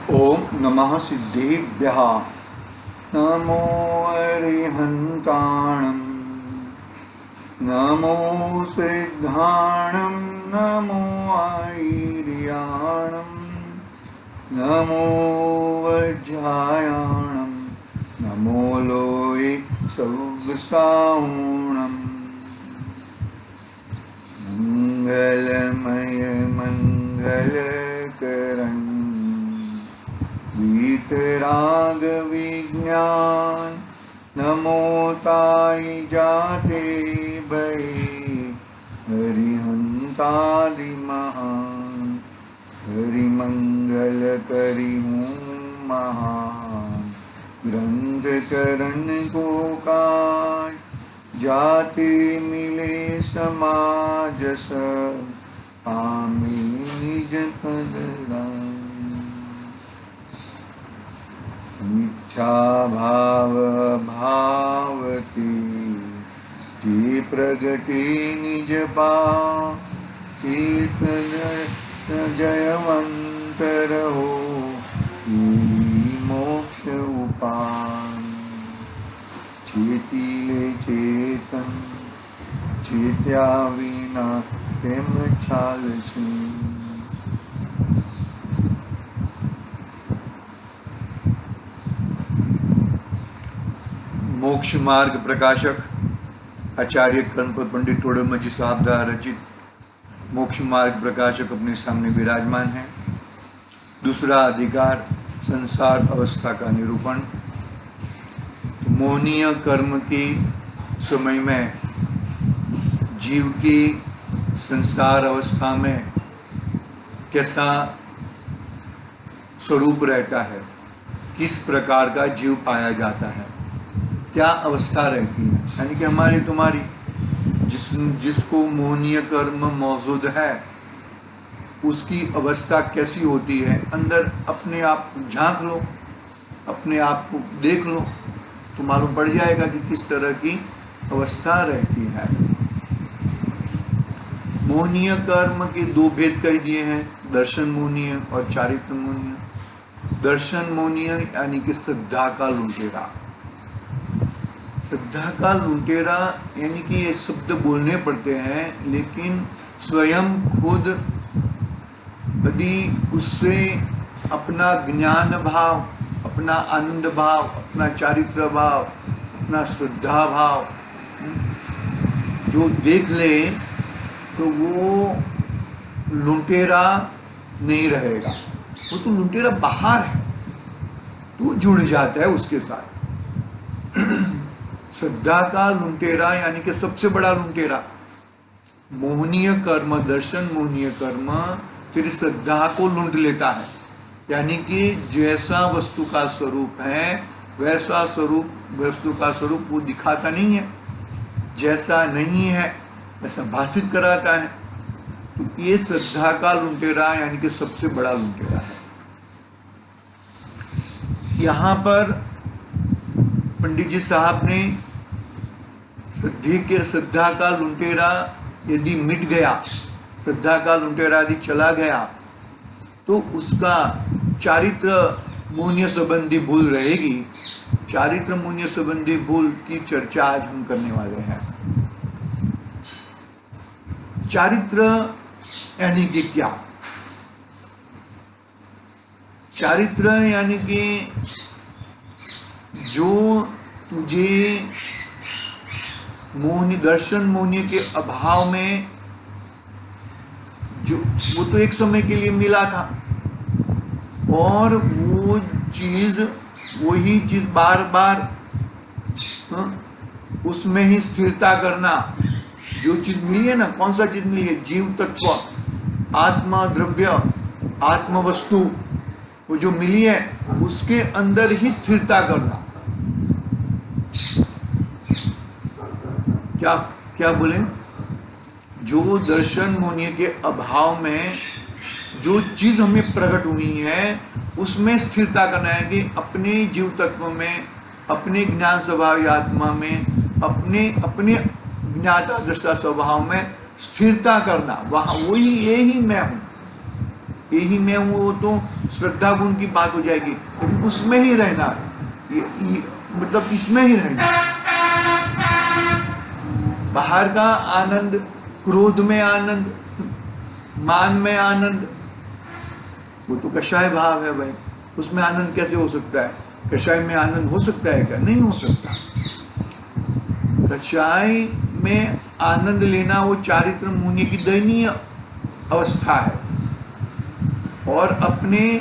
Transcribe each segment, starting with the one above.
ओम नमः सिद्धेभ्यः। नमो अरिहन्ताणं, नमो सिद्धाणं, नमो आयर्याणं, नमो वज्रायाणं, नमो लोये सौगसाऊणम्। मंगलमय मंगलकरं वीतराग विज्ञान, नमो ताई जाते भई हरिहंतादि महान। हरि मंगल करि हूँ महान, ग्रंथ करण को काज, जाति मिले समाज सब, पामी निज पद दान। मिथ्या भाव भावती, जे प्रगटे निज पाव, जयवंत रहो, यही मोक्ष उपाय। चेतिले चेतन, चेत्या विना तेम छालसी। मोक्ष मार्ग प्रकाशक आचार्य कर्णपद पंडित तोडरमल जी साहब द्वारा रचित मोक्ष मार्ग प्रकाशक अपने सामने विराजमान है। दूसरा अधिकार संसार अवस्था का निरूपण। तो मोहनीय कर्म की समय में जीव की संसार अवस्था में कैसा स्वरूप रहता है, किस प्रकार का जीव पाया जाता है, क्या अवस्था रहती है, यानी कि हमारी तुम्हारी जिसको मोहनीय कर्म मौजूद है उसकी अवस्था कैसी होती है। अंदर अपने आप झांक लो, अपने आप को देख लो तो मालूम पड़ जाएगा कि किस तरह की अवस्था रहती है। मोहनीय कर्म के दो भेद कह दिए हैं, दर्शन मोहनीय और चारित्र मोहनीय। दर्शन मोहनीय यानी कि श्रद्धा का लुटेरा। श्रद्धा का लुटेरा यानी कि ये शब्द बोलने पड़ते हैं, लेकिन स्वयं खुद यदि उससे अपना ज्ञान भाव, अपना आनंद भाव, अपना चारित्र भाव, अपना श्रद्धा भाव जो देख ले तो वो लुटेरा नहीं रहेगा। वो तो लुटेरा बाहर है, तो जुड़ जाता है उसके साथ। श्रद्धा का लुटेरा यानी कि सबसे बड़ा लुटेरा। मोहनीय कर्म, दर्शन मोहनीय कर्म फिर श्रद्धा को लूट लेता है, यानी कि जैसा वस्तु का स्वरूप है वैसा स्वरूप, वस्तु का स्वरूप वो दिखाता नहीं है, जैसा नहीं है वैसा भाषित कराता है। तो ये श्रद्धा का लुटेरा यानी कि सबसे बड़ा लुटेरा है। यहाँ पर पंडित जी साहब ने श्रद्धा का लुटेरा यदि मिट गया, श्रद्धा का लुटेरा यदि चला गया तो उसका चारित्र मोहनीय संबंधी भूल रहेगी। चारित्र मोहनीय संबंधी भूल की चर्चा आज हम करने वाले हैं। चारित्र यानी कि क्या? चारित्र यानी कि जो तुझे मोहनी, दर्शन मोहनीय के अभाव में, जो वो तो एक समय के लिए मिला था और वो चीज, वही चीज बार बार उसमें ही स्थिरता करना। जो चीज मिली है ना, कौन सा चीज मिली है? जीव तत्व, आत्मा द्रव्य, आत्म वस्तु, वो जो मिली है उसके अंदर ही स्थिरता करना। क्या क्या बोले? जो दर्शन मोहनीय के अभाव में जो चीज हमें प्रकट हुई है उसमें स्थिरता करना है कि अपने जीव तत्व में, अपने ज्ञान स्वभाव आत्मा में, अपने ज्ञाता दृष्टा स्वभाव में स्थिरता करना। वहां वही, यही मैं हूं। यही मैं हूँ, वो तो श्रद्धा गुण की बात हो जाएगी। लेकिन उसमें ही रहना, ये मतलब इसमें ही रहना। बाहर का आनंद, क्रोध में आनंद, मान में आनंद, वो तो कषाय भाव है भाई। उसमें आनंद कैसे हो सकता है? कषाय में आनंद हो सकता है क्या? नहीं हो सकता। कषाय में आनंद लेना वो चारित्र मुनि की दयनीय अवस्था है, और अपने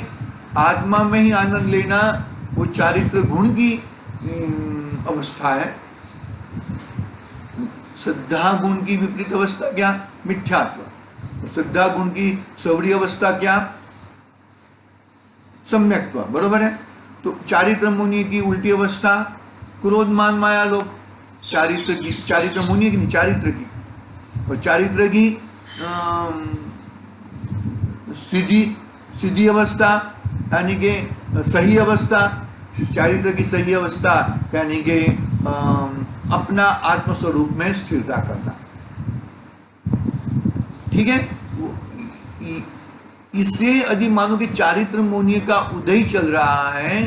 आत्मा में ही आनंद लेना वो चारित्र गुण की अवस्था है। श्रद्धा गुण की विपरीत अवस्था क्या? मिथ्यात्व। श्रद्धा गुण की सवरी अवस्था क्या? सम्यक्त्व। बरोबर है। तो चारित्र मुनि की उल्टी अवस्था क्रोध मान माया लोभ। चारित्र की, चारित्र मुनि की नहीं, चारित्र की। और चारित्र की सीधी अवस्था यानी कि सही अवस्था। चारित्र की सही अवस्था यानी कि अपना आत्मस्वरूप में स्थिरता करना। ठीक है। इसलिए यदि मानो कि चारित्र मुनि का उदय चल रहा है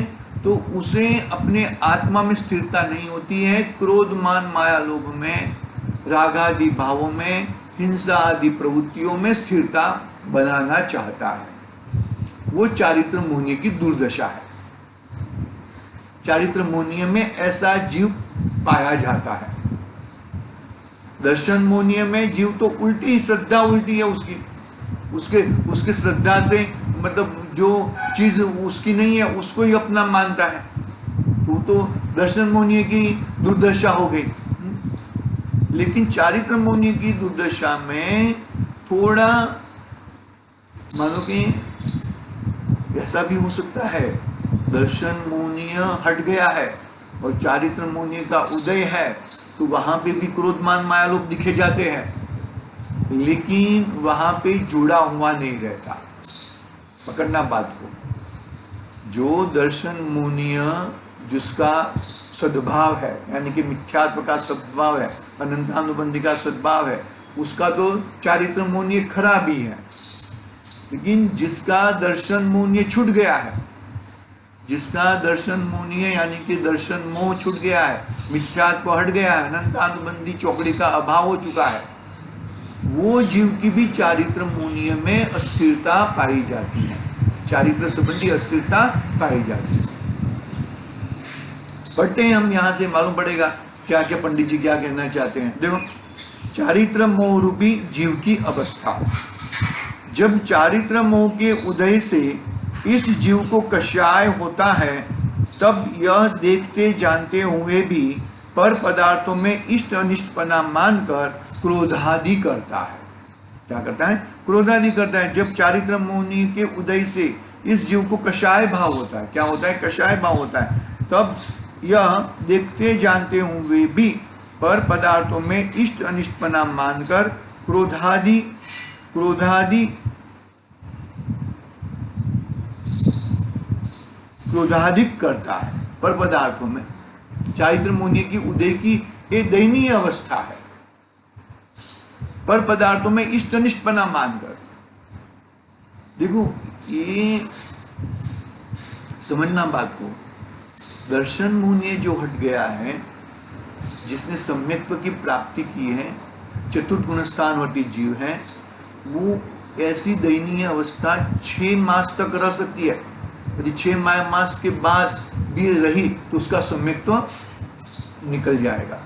तो उसे अपने आत्मा में स्थिरता नहीं होती है। क्रोध मान माया लोभ में, रागादि भावों में, हिंसा आदि प्रवृत्तियों में स्थिरता बनाना चाहता है। वो चारित्र मुनि की दुर्दशा है। चारित्र मुनि में ऐसा जीव पाया जाता है। दर्शन मुनि में जीव तो उल्टी, श्रद्धा उल्टी है उसकी। उसके श्रद्धा से मतलब जो चीज उसकी नहीं है उसको ही अपना मानता है, तो दर्शन मुनि की दुर्दशा हो गई। लेकिन चारित्र मुनि की दुर्दशा में थोड़ा मानो कि ऐसा भी हो सकता है, दर्शन मुनि हट गया है और चारित्र मुनि का उदय है, तो वहां पे भी क्रोध मान माया लोभ दिखे जाते हैं, लेकिन वहां पे जुड़ा हुआ नहीं रहता। पकड़ना बात को। जो दर्शन मुनिय जिसका सद्भाव है, यानी कि मिथ्यात्व का सद्भाव है, अनंतानुबंधी का सद्भाव है, उसका तो चारित्र मुनिय खराब ही है। लेकिन जिसका दर्शन मुनिय छूट गया है, जिसका दर्शन मुनिय यानी कि दर्शन मोह छूट गया है, मिथ्यात्व हट गया है, अनंतानुबंधी चौकड़ी का अभाव हो चुका है, वो जीव की भी चारित्र मुनिय में अस्थिरता पाई जाती है। चारित्र संबंधी अस्थिरता पाई जाती है। पढ़ते हैं हम, यहां से मालूम पड़ेगा क्या क्या पंडित जी क्या कहना चाहते हैं। देखो, चारित्र मोह रूपी जीव की अवस्था। जब चारित्र मोह के उदय से इस जीव को कषाय होता है, तब यह देखते जानते हुए भी पर पदार्थों में इष्ट अनिष्टपना मानकर क्रोधादि करता है। क्या करता है? क्रोधादि करता है। जब चारित्र मुनि के उदय से इस जीव को कषाय भाव होता है, क्या होता है? कषाय भाव होता है। तब यह देखते जानते हुए भी पर पदार्थों में इष्ट अनिष्टपना मानकर क्रोधाधिक करता है। पर पदार्थों में चारित्र मुनि की उदय की ये दयनीय अवस्था है। पर पदार्थों में इष्ट अनिष्टपना मानकर। देखो, ये समझना बात को। दर्शन मुनि जो हट गया है, जिसने सम्यक्त्व की प्राप्ति की है, चतुर्थ गुणस्थानवर्ती जीव है, वो ऐसी दयनीय अवस्था 6 मास तक रह सकती है। यदि 6 मास के बाद भी रही तो उसका सम्यक्त्व निकल जाएगा।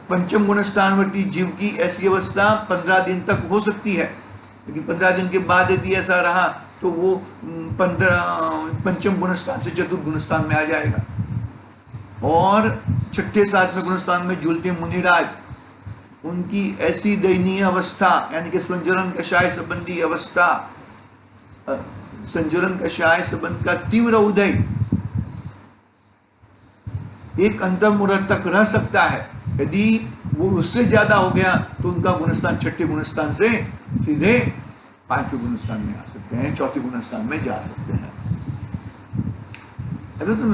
पंचम गुणस्थानवर्ती जीव की ऐसी अवस्था 15 दिन तक हो सकती है, लेकिन 15 दिन के बाद यदि ऐसा रहा तो वो 15 पंचम गुणस्थान से चतुर्थ गुणस्थान में आ जाएगा। और छठे 7वें गुणस्थान में झूलते मुनिराज, उनकी ऐसी दयनीय अवस्था यानी कि संजरण कषाय संबंधी अवस्था, संजरण कषाय संबंध का तीव्र उदय एक अंतर्मुहूर्त तक रह सकता है। यदि वो उससे ज्यादा हो गया तो उनका गुणस्थान छठे गुणस्थान से सीधे 5वें गुणस्थान में आ सकते हैं, चौथे गुणस्थान में जा सकते हैं। अरे तो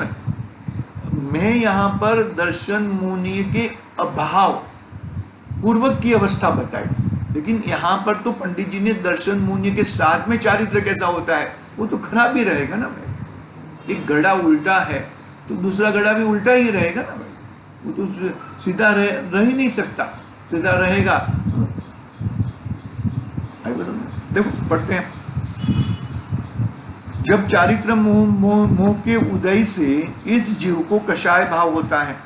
मैं यहां पर दर्शन मुनि के अभाव पूर्वक की अवस्था बताई। लेकिन यहाँ पर तो पंडित जी ने दर्शन मोहनीय के साथ में चारित्र कैसा होता है, वो तो खराब ही रहेगा ना भाई। एक घड़ा उल्टा है तो दूसरा घड़ा भी उल्टा ही रहेगा ना भाई, वो तो सीधा रह ही नहीं सकता, सीधा रहेगा। देखो पढ़ते हैं, जब चारित्र मोह के उदय से इस जीव को कषाय भाव होता है,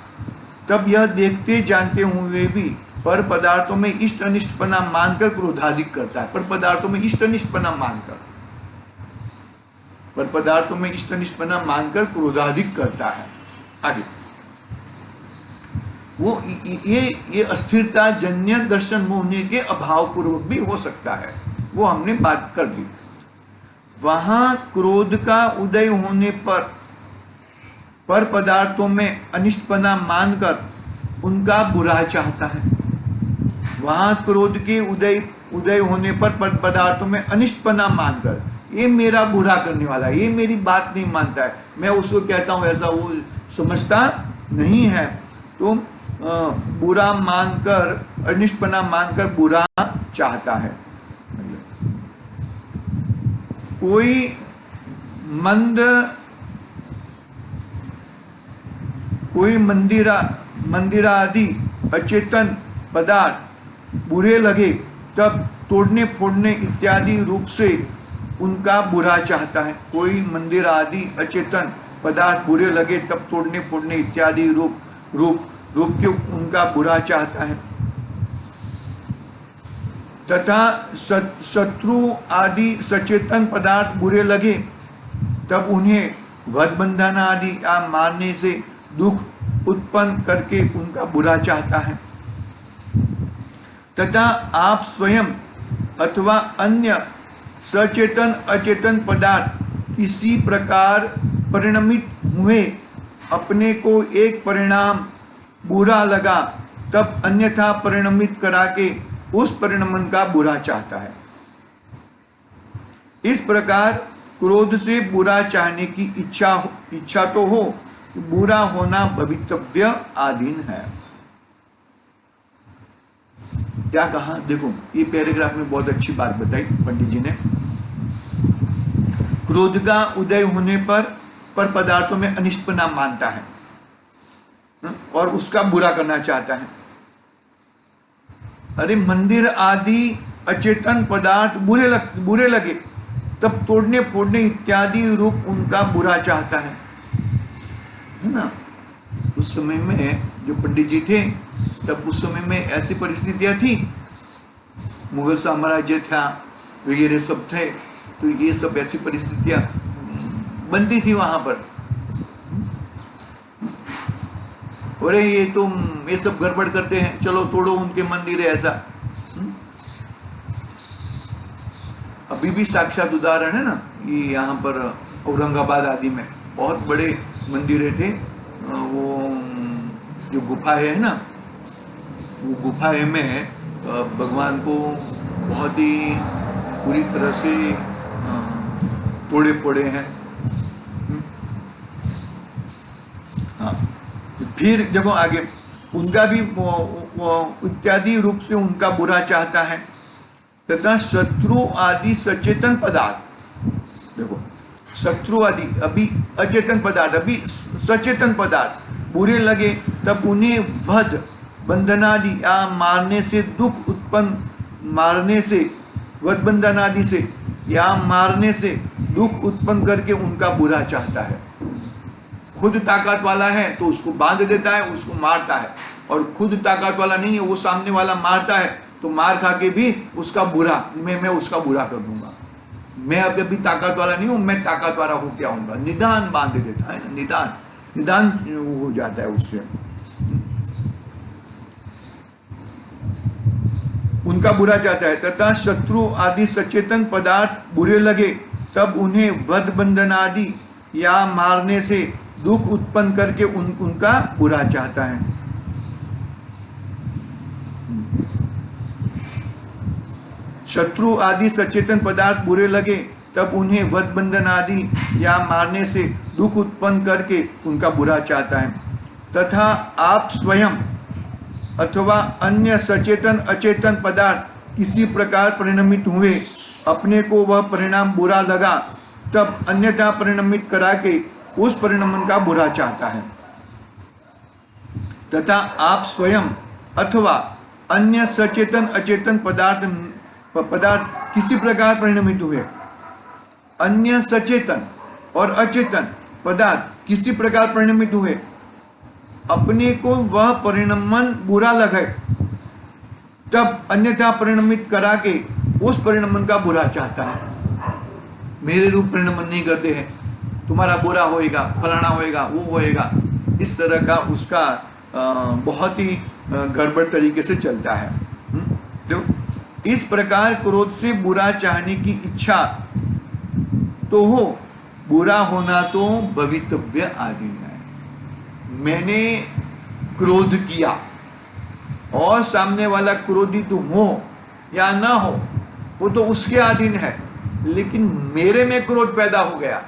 तब यह देखते जानते हुए भी पर पदार्थों में इष्ट अनिष्टपना मानकर क्रोधाधिक करता है। पर पदार्थों में इष्ट अनिष्टपना मानकर, पर पदार्थों में इष्ट अनिष्टपना मानकर क्रोधाधिक करता है। आगे वो ये अस्थिरता जन्य दर्शन मोहनीय के अभाव पूर्वक भी हो सकता है, वो हमने बात कर दी। वहां क्रोध का उदय होने पर पदार्थों में अनिष्टपना मानकर उनका बुरा चाहता है। वहां क्रोध के उदय होने पर पदार्थों में अनिष्टपना मानकर, ये मेरा बुरा करने वाला है, ये मेरी बात नहीं मानता है, मैं उसको कहता हूं ऐसा, वो समझता नहीं है, तो बुरा मानकर, अनिष्टपना मानकर बुरा चाहता है। कोई मंदिरा आदि अचेतन पदार्थ बुरे लगे तब तोड़ने फोड़ने इत्यादि रूप से उनका बुरा चाहता है। कोई मंदिर आदि अचेतन पदार्थ बुरे लगे तब तोड़ने फोड़ने इत्यादि रूप के उनका बुरा चाहता है। तथा शत्रु आदि सचेतन पदार्थ बुरे लगे तब उन्हें वध बंधन आदि या मारने से दुख उत्पन्न करके उनका बुरा चाहता है। तथा आप स्वयं अथवा अन्य सचेतन अचेतन पदार्थ किसी प्रकार परिणमित हुए, अपने को एक परिणाम बुरा लगा तब अन्यथा परिणमित करा के उस परिणमन का बुरा चाहता है। इस प्रकार क्रोध से बुरा चाहने की इच्छा तो हो, बुरा होना भवितव्य आधीन है। क्या कहा, देखो ये पैराग्राफ में बहुत अच्छी बात बताई पंडित जी ने। क्रोध का उदय होने पर पदार्थों में अनिष्टपना मानता है और उसका बुरा करना चाहता है। अरे मंदिर आदि अचेतन पदार्थ बुरे लगे तब तोड़ने फोड़ने इत्यादि रूप उनका बुरा चाहता है ना। उस समय में जो पंडित जी थे तब उस समय में ऐसी परिस्थितियां थी, मुगल साम्राज्य था वगैरह सब थे, तो ये सब ऐसी परिस्थितियां बनती थी वहां पर। अरे ये सब गड़बड़ करते हैं, चलो तोड़ो उनके मंदिर है, ऐसा। अभी भी साक्षात उदाहरण है ना, ये यहाँ पर औरंगाबाद आदि में बहुत बड़े मंदिर थे। वो जो गुफा है ना, वो गुफा में भगवान को बहुत ही पूरी तरह से तोड़े फोड़े हैं। हाँ, फिर देखो आगे, उनका भी इत्यादि रूप से उनका बुरा चाहता है। तथा शत्रु आदि सचेतन पदार्थ, देखो शत्रु आदि अभी अचेतन पदार्थ, अभी सचेतन पदार्थ बुरे लगे तब उन्हें वध बंधनादि या मारने से दुख उत्पन्न, मारने से वध बंधनादि से या मारने से दुख उत्पन्न करके उनका बुरा चाहता है। खुद ताकत वाला है तो उसको बांध देता है, उसको मारता है, और खुद ताकत वाला नहीं है, वो सामने वाला मारता है तो मार खा के भी उसका बुरा, मैं उसका बुरा कर दूंगा। मैं अभी ताकत वाला नहीं हूं, मैं ताकत वाला हो क्या आऊंगा, निदान बांध देता है, निदान हो जाता है उससे। उनका बुरा चाहता है। तथा शत्रु आदि सचेतन पदार्थ बुरे लगे तब उन्हें वध बंधन आदि या मारने से दुख उत्पन्न करके उनका बुरा चाहता है। शत्रु आदि सचेतन पदार्थ बुरे लगे तब उन्हें वध बंधन आदि या मारने से दुख उत्पन्न करके उनका बुरा चाहता है। तथा आप स्वयं अथवा अन्य सचेतन अचेतन पदार्थ किसी प्रकार परिणमित हुए, अपने को वह परिणाम बुरा लगा, तब अन्यथा परिणमित करा के उस परिणमन का बुरा चाहता है। तथा आप स्वयं अथवा अन्य सचेतन अचेतन पदार्थ किसी प्रकार परिणमित हुए, अन्य सचेतन और अचेतन पदार्थ किसी प्रकार परिणमित हुए, अपने को वह परिणमन बुरा लगे, तब अन्यथा परिणमित करा के उस परिणमन का बुरा चाहता है। मेरे रूप परिणमन नहीं करते हैं, तुम्हारा बुरा होएगा, फलाना होएगा, वो होएगा, इस तरह का उसका बहुत ही गड़बड़ तरीके से चलता है। तो इस प्रकार क्रोध से बुरा चाहने की इच्छा तो हो, बुरा होना तो भवितव्य आदि है। मैंने क्रोध किया और सामने वाला क्रोधित हो या ना हो, वो तो उसके अधीन है, लेकिन मेरे में क्रोध पैदा हो गया,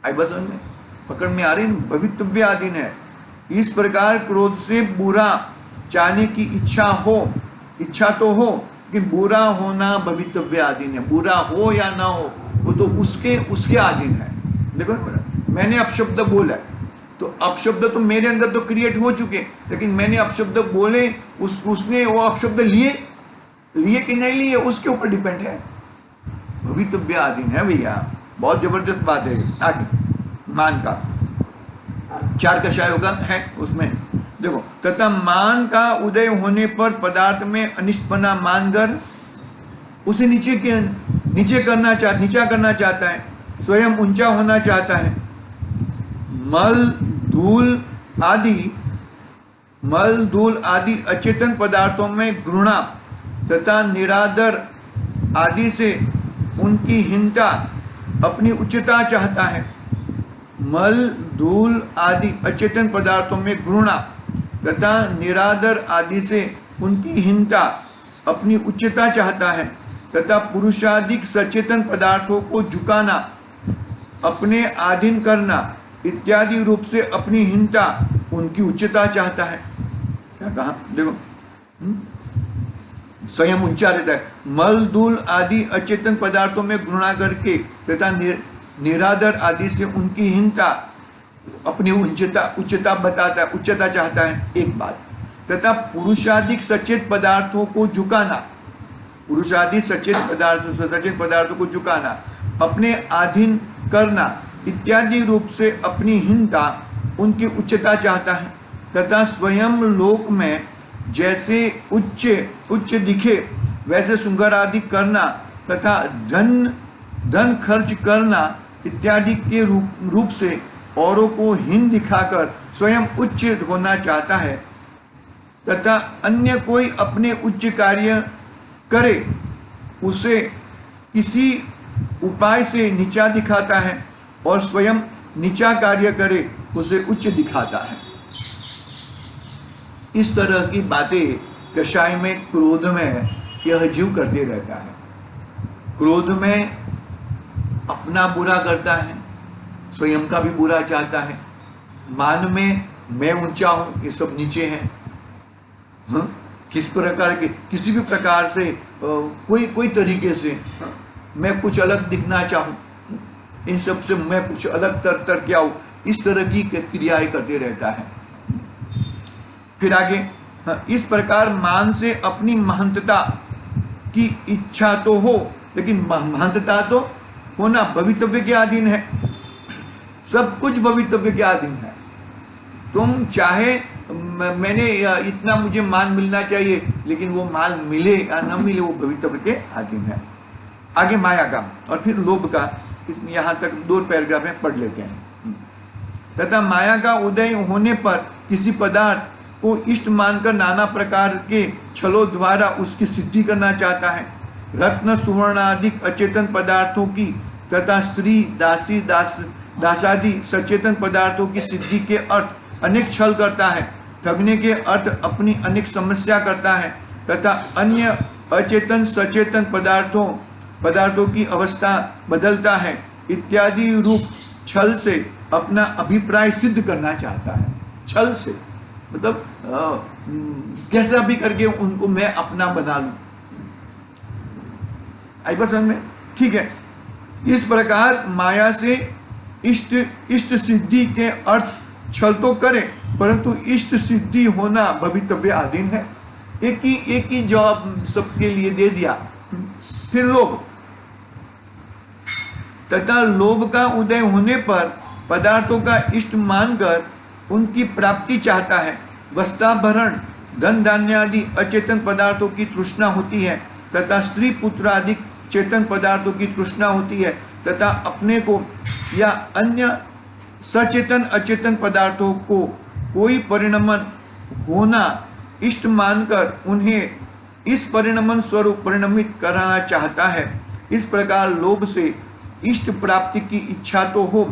आई बस में पकड़ में आ रही, भवितव्य अधीन है। इस प्रकार क्रोध से बुरा चाहने की इच्छा तो हो, कि बुरा होना भवितव्य अधीन है। बुरा हो या ना हो, वो तो उसके अधीन है। देखो मैंने अपशब्द बोला, तो अपशब्द तो मेरे अंदर तो क्रिएट हो चुके, लेकिन मैंने अपशब्द बोले, उसने वो अपशब्द लिए कि नहीं लिए, उसके ऊपर डिपेंड है। भवितव्य अधीन है भैया, बहुत जबरदस्त बात है। आगे मान का 4 कषाय होगा है उसमें देखो, तथा मान का उदय होने पर पदार्थ में अनिष्टपना मानकर उसे नीचा करना चाहता है, स्वयं ऊंचा होना चाहता है। मल धूल आदि अचेतन पदार्थों में घृणा तथा निरादर आदि से उनकी हीनता, अपनी उच्चता चाहता है। मल धूल आदि अचेतन पदार्थों में घृणा तथा निरादर आदि से उनकी हीनता, अपनी उच्चता चाहता है। तथा पुरुषाधिक सचेतन पदार्थों को झुकाना, अपने अधीन करना इत्यादि रूप से अपनी हीनता, उनकी उच्चता चाहता है। क्या कहा देखो, स्वयं ऊंचा रहता है। मल धूल आदि अचेतन पदार्थों में घृणा करके तथा निरादर आदि से उनकी हीनता, अपनी उच्चता बताता है, उच्चता चाहता है। एक बात, तथा पुरुषाधिक सचेत पदार्थों को झुकाना, पुरुषादि सचेत पदार्थों को झुकाना, अपने अधीन करना इत्यादि रूप से अपनी हीनता, उनकी उच्चता चाहता है। तथा स्वयं लोक में जैसे उच्च दिखे वैसे श्रृंगार आदि करना तथा धन खर्च करना इत्यादि के रूप से औरों को हीन दिखाकर स्वयं उच्च होना चाहता है। तथा अन्य कोई अपने उच्च कार्य करे, उसे किसी उपाय से नीचा दिखाता है, और स्वयं नीचा कार्य करे उसे उच्च दिखाता है। इस तरह की बातें कषाय में, क्रोध में यह जीव करते रहता है। क्रोध में अपना बुरा करता है, स्वयं का भी बुरा चाहता है। मान में मैं ऊंचा हूं, ये सब नीचे हैं। किस प्रकार के, किसी भी प्रकार से कोई तरीके से मैं कुछ अलग दिखना चाहूं, इन सब से मैं कुछ अलग तर क्या हूं, इस तरह की क्रियाएं करते रहता है। फिर आगे, इस प्रकार मान से अपनी महंतता की इच्छा तो हो, लेकिन महंतता तो होना भवितव्य के अधीन है। सब कुछ भवितव्य के अधीन है। तुम चाहे मैंने इतना मुझे मान मिलना चाहिए, लेकिन वो मान मिले या न मिले वो भवितव्य के अधीन है। आगे माया का और फिर लोभ का, यहाँ तक 2 पैराग्राफ में पढ़ लेते हैं। तथा माया का उदय होने पर किसी पदार्थ को इष्ट मानकर नाना प्रकार के छलों द्वारा उसकी सिद्धि करना चाहता है। रत्न सुवर्ण आदि अचेतन पदार्थों की तथा स्त्री दासी दासादि सचेतन पदार्थों की सिद्धि के अर्थ अनेक छल करता है। ठगने के अर्थ अपनी अनेक समस्या करता है। तथा अन्य अचेतन सचेतन पदार्थों की अवस्था बदलता है इत्यादि रूप छल से अपना अभिप्राय सिद्ध करना चाहता है। छल से मतलब कैसा भी करके उनको मैं अपना बना लूं, आई बात समझ में? ठीक है। इस प्रकार माया से इष्ट सिद्धि के अर्थ छल तो करे, परंतु इष्ट सिद्धि होना भवितव्य अधीन है। एक ही जवाब सबके लिए दे दिया। फिर लोभ, तथा लोभ का उदय होने पर पदार्थों का इष्ट मानकर उनकी प्राप्ति चाहता है। वस्त्राभरण, धन धान्य आदि अचेतन पदार्थों की तृष्णा होती है, तथा स्त्री पुत्र आदि चेतन पदार्थों की तृष्णा होती है, तथा अपने को या अन्य सचेतन अचेतन पदार्थों को कोई परिणमन होना इष्ट मानकर उन्हें इस परिणमन स्वरूप परिणमित कराना चाहता है। इस प्रकार लोभ से इष्ट प्राप्ति की इच्छा तो हो,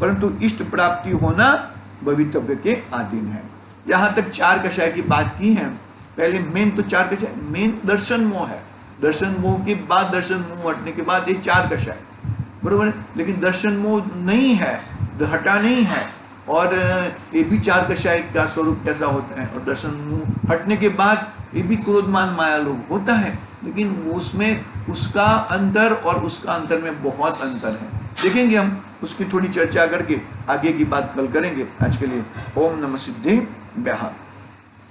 परंतु इष्ट प्राप्ति होना भवितव्य के अधीन है। यहाँ तक चार कषाय की बात की है। पहले मेन तो चार कषाय, मेन दर्शन मोह है। दर्शन मोह के बाद, दर्शन मोह हटने के बाद ये चार कषाय, बरोबर है। लेकिन दर्शन मोह नहीं है, हटा नहीं है, और ये भी चार कषाय का स्वरूप कैसा होता है। और दर्शन मोह हटने के बाद ये भी क्रोधमान माया लोभ होता है, लेकिन उसमें उसका अंतर और उसका अंतर में बहुत अंतर है। देखेंगे हम, उसकी थोड़ी चर्चा करके आगे की बात कल करेंगे। आज के लिए ओम नमः सिद्धेभ्यः।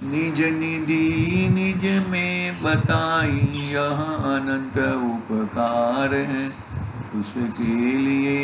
निज निधि निज में बताई, यह अनंत उपकार है उसके लिए